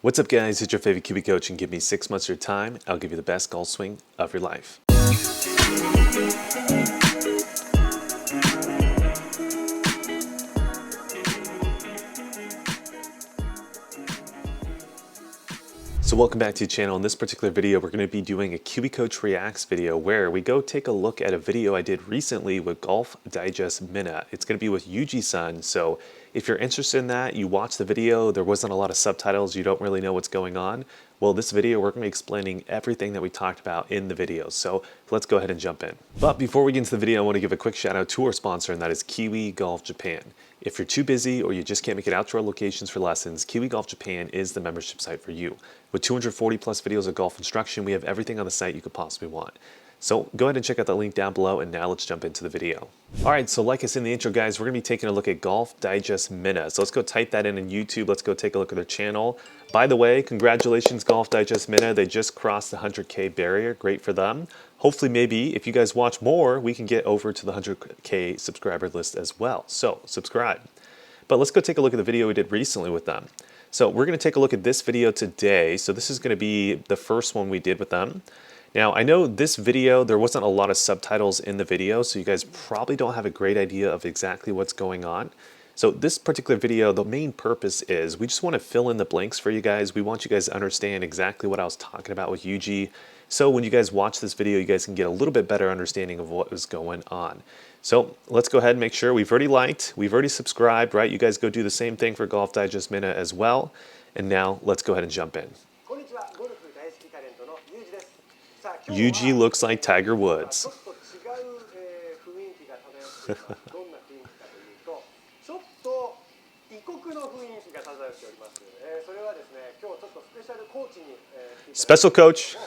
What's up guys, it's your favorite Kiwi coach, and give me 6 months of your time, I'll give you the best golf swing of your life. So welcome back to the channel. In this particular video, we're going to be doing a Kiwi Coach Reacts video where we go take a look at a video I did recently with Golf Digest Minna. It's going to be with Yuji-san. So if you're interested in that, you watch the video, there wasn't a lot of subtitles, you don't really know what's going on. Well, this video, we're going to be explaining everything that we talked about in the video. So let's go ahead and jump in. But before we get into the video, I want to give a quick shout out to our sponsor, and that is Kiwi Golf Japan. If you're too busy or you just can't make it out to our locations for lessons, Kiwi Golf Japan is the membership site for you. With 240 plus videos of golf instruction, we have everything on the site you could possibly want. So go ahead and check out the link down below, and now let's jump into the video. Alright, so like I said in the intro guys, we're going to be taking a look at Golf Digest Minna. So let's go type that in YouTube, let's go take a look at their channel. By the way, congratulations Golf Digest Minna, they just crossed the 100K barrier, great for them. Hopefully maybe if you guys watch more, we can get over to the 100K subscriber list as well. So subscribe. But let's go take a look at the video we did recently with them. So we're going to take a look at this video today. So this is going to be the first one we did with them. Now I know this video, there wasn't a lot of subtitles in the video, so you guys probably don't have a great idea of exactly what's going on. So this particular video, the main purpose is we just want to fill in the blanks for you guys. We want you guys to understand exactly what I was talking about with Yuji. So when you guys watch this video, you guys can get a little bit better understanding of what was going on. So let's go ahead and make sure we've already liked, we've already subscribed, right? You guys go do the same thing for Golf Digest Minna as well. And now let's go ahead and jump in. Yuji looks like Tiger Woods. Special coach.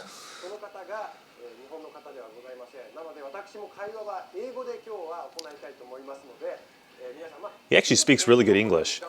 He actually speaks really good English.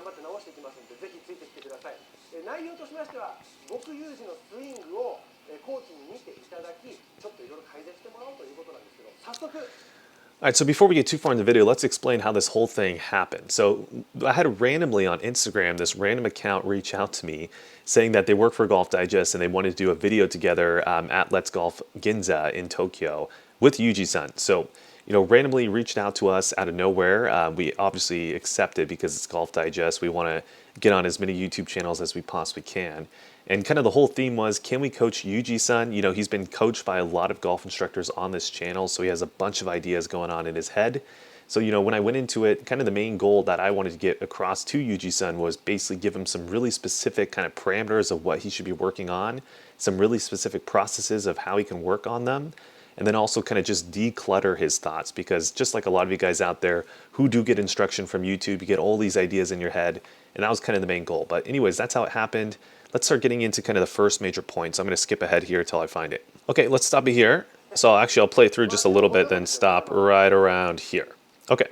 Alright, so before we get too far in the video, let's explain how this whole thing happened. So I had randomly on Instagram, this random account reach out to me saying that they work for Golf Digest and they wanted to do a video together at Let's Golf Ginza in Tokyo with Yuji-san. So, you know, randomly reached out to us out of nowhere. We obviously accepted because it's Golf Digest. We want to get on as many YouTube channels as we possibly can. And kind of the whole theme was, can we coach Yuji-san? You know, he's been coached by a lot of golf instructors on this channel, so he has a bunch of ideas going on in his head. So, you know, when I went into it, kind of the main goal that I wanted to get across to Yuji-san was basically give him some really specific kind of parameters of what he should be working on, some really specific processes of how he can work on them, and then also kind of just declutter his thoughts, because just like a lot of you guys out there who do get instruction from YouTube, you get all these ideas in your head, and that was kind of the main goal. But anyways, that's how it happened. Let's start getting into kind of the first major points. I'm going to skip ahead here until I find it. Okay, let's stop it here. So I'll play through just a little bit, then stop right around here. Okay.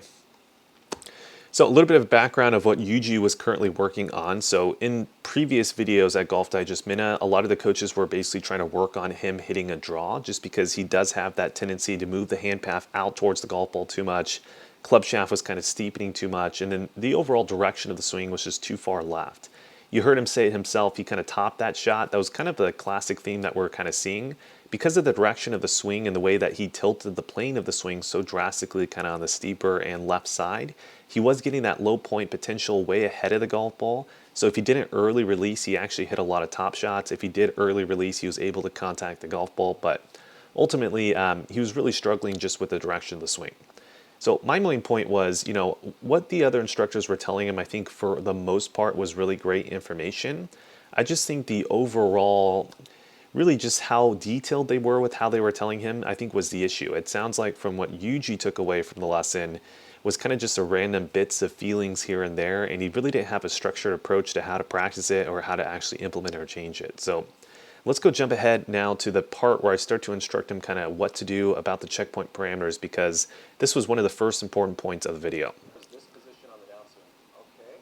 So a little bit of background of what Yuji was currently working on. So in previous videos at Golf Digest Minna, a lot of the coaches were basically trying to work on him hitting a draw, just because he does have that tendency to move the hand path out towards the golf ball too much. Club shaft was kind of steepening too much, and then the overall direction of the swing was just too far left. You heard him say it himself, he kind of topped that shot. That was kind of the classic theme that we're kind of seeing. Because of the direction of the swing and the way that he tilted the plane of the swing so drastically kind of on the steeper and left side, he was getting that low point potential way ahead of the golf ball. So if he didn't early release, he actually hit a lot of top shots. If he did early release, he was able to contact the golf ball. But ultimately, he was really struggling just with the direction of the swing. So my main point was, you know, what the other instructors were telling him, I think for the most part was really great information. I just think the overall, really just how detailed they were with how they were telling him, I think was the issue. It sounds like from what Yuji took away from the lesson was kind of just a random bits of feelings here and there, and he really didn't have a structured approach to how to practice it or how to actually implement or change it. So let's go jump ahead now to the part where I start to instruct him kind of what to do about the checkpoint parameters, because this was one of the first important points of the video. This position on the downswing. Okay.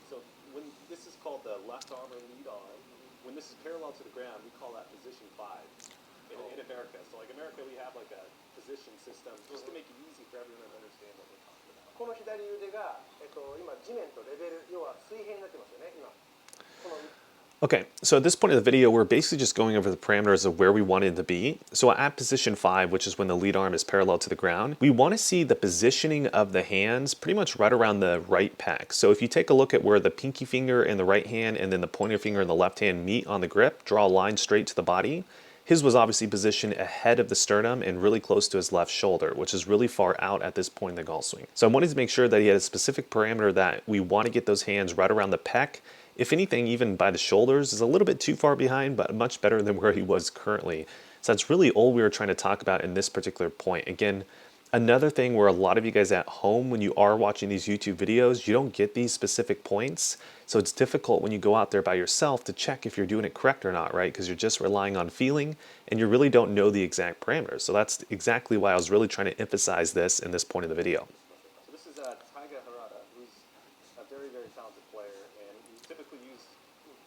So when this is called the left arm or lead arm, when this is parallel to the ground, we call that position 5 in America. So like America, we have like a position system just to make it easy for everyone to understand what we're talking about. この左腕が今地面とレベル、要は水平になってますよね。今この Okay, so at this point of the video, we're basically just going over the parameters of where we want it to be. So at position 5, which is when the lead arm is parallel to the ground, we want to see the positioning of the hands pretty much right around the right pec. So if you take a look at where the pinky finger in the right hand and then the pointer finger in the left hand meet on the grip, draw a line straight to the body. His was obviously positioned ahead of the sternum and really close to his left shoulder, which is really far out at this point in the golf swing. So I wanted to make sure that he had a specific parameter that we want to get those hands right around the pec. If anything, even by the shoulders, is a little bit too far behind, but much better than where he was currently. So that's really all we were trying to talk about in this particular point. Again, another thing where a lot of you guys at home, when you are watching these YouTube videos, you don't get these specific points. So it's difficult when you go out there by yourself to check if you're doing it correct or not, right? Because you're just relying on feeling and you really don't know the exact parameters. So that's exactly why I was really trying to emphasize this in this point of the video. So this is Taiga Harada, who's a very, very talented player, and we typically use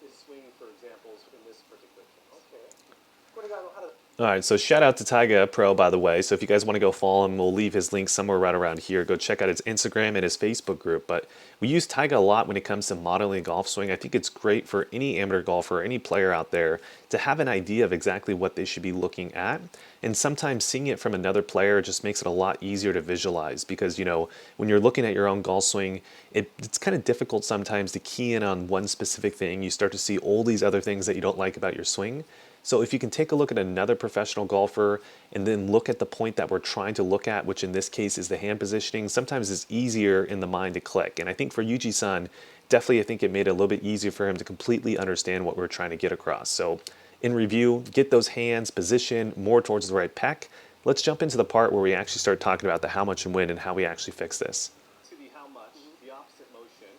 his swing for examples in this particular case. Okay. All right, so shout out to Taiga Pro, by the way. So if you guys want to go follow him, we'll leave his link somewhere right around here. Go check out his Instagram and his Facebook group. But we use Taiga a lot when it comes to modeling a golf swing. I think it's great for any amateur golfer, any player out there, to have an idea of exactly what they should be looking at. And sometimes seeing it from another player just makes it a lot easier to visualize because, you know, when you're looking at your own golf swing, it's kind of difficult sometimes to key in on one specific thing. You start to see all these other things that you don't like about your swing. So if you can take a look at another professional golfer and then look at the point that we're trying to look at, which in this case is the hand positioning, sometimes it's easier in the mind to click. And I think for Yuji-san, definitely I think it made it a little bit easier for him to completely understand what we're trying to get across. So in review, get those hands positioned more towards the right pec. Let's jump into the part where we actually start talking about the how much and when and how we actually fix this. To the how much, the opposite motion,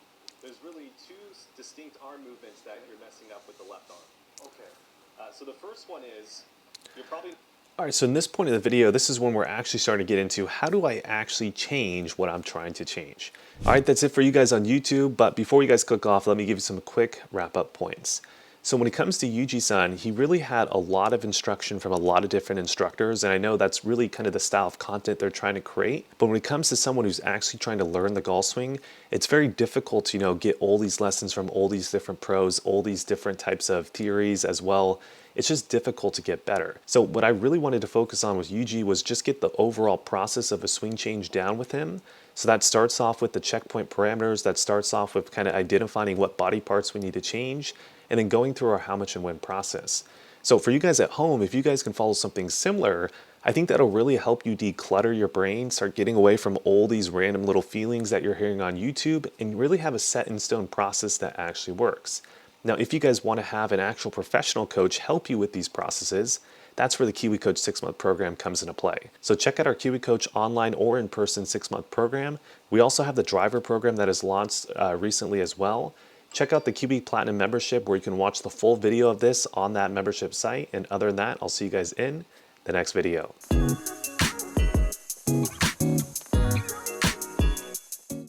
there's really two distinct arm movements that you're messing up with the left arm. Okay. So the first one is, you're probably... All right, so in this point of the video, this is when we're actually starting to get into how do I actually change what I'm trying to change. All right, that's it for you guys on YouTube, but before you guys click off, let me give you some quick wrap-up points. So when it comes to Yuji-san, he really had a lot of instruction from a lot of different instructors, and I know that's really kind of the style of content they're trying to create. But when it comes to someone who's actually trying to learn the golf swing, it's very difficult to, you know, get all these lessons from all these different pros, all these different types of theories as well. It's just difficult to get better. So what I really wanted to focus on with Yuji was just get the overall process of a swing change down with him. So that starts off with the checkpoint parameters, that starts off with kind of identifying what body parts we need to change, and then going through our how much and when process. So for you guys at home, if you guys can follow something similar, I think that'll really help you declutter your brain, start getting away from all these random little feelings that you're hearing on YouTube, and really have a set in stone process that actually works. Now, if you guys want to have an actual professional coach help you with these processes, that's where the Kiwi Coach 6-month program comes into play. So check out our Kiwi Coach online or in-person 6-month program. We also have the driver program that has launched recently as well. Check out the Kiwi Platinum membership where you can watch the full video of this on that membership site. And other than that, I'll see you guys in the next video.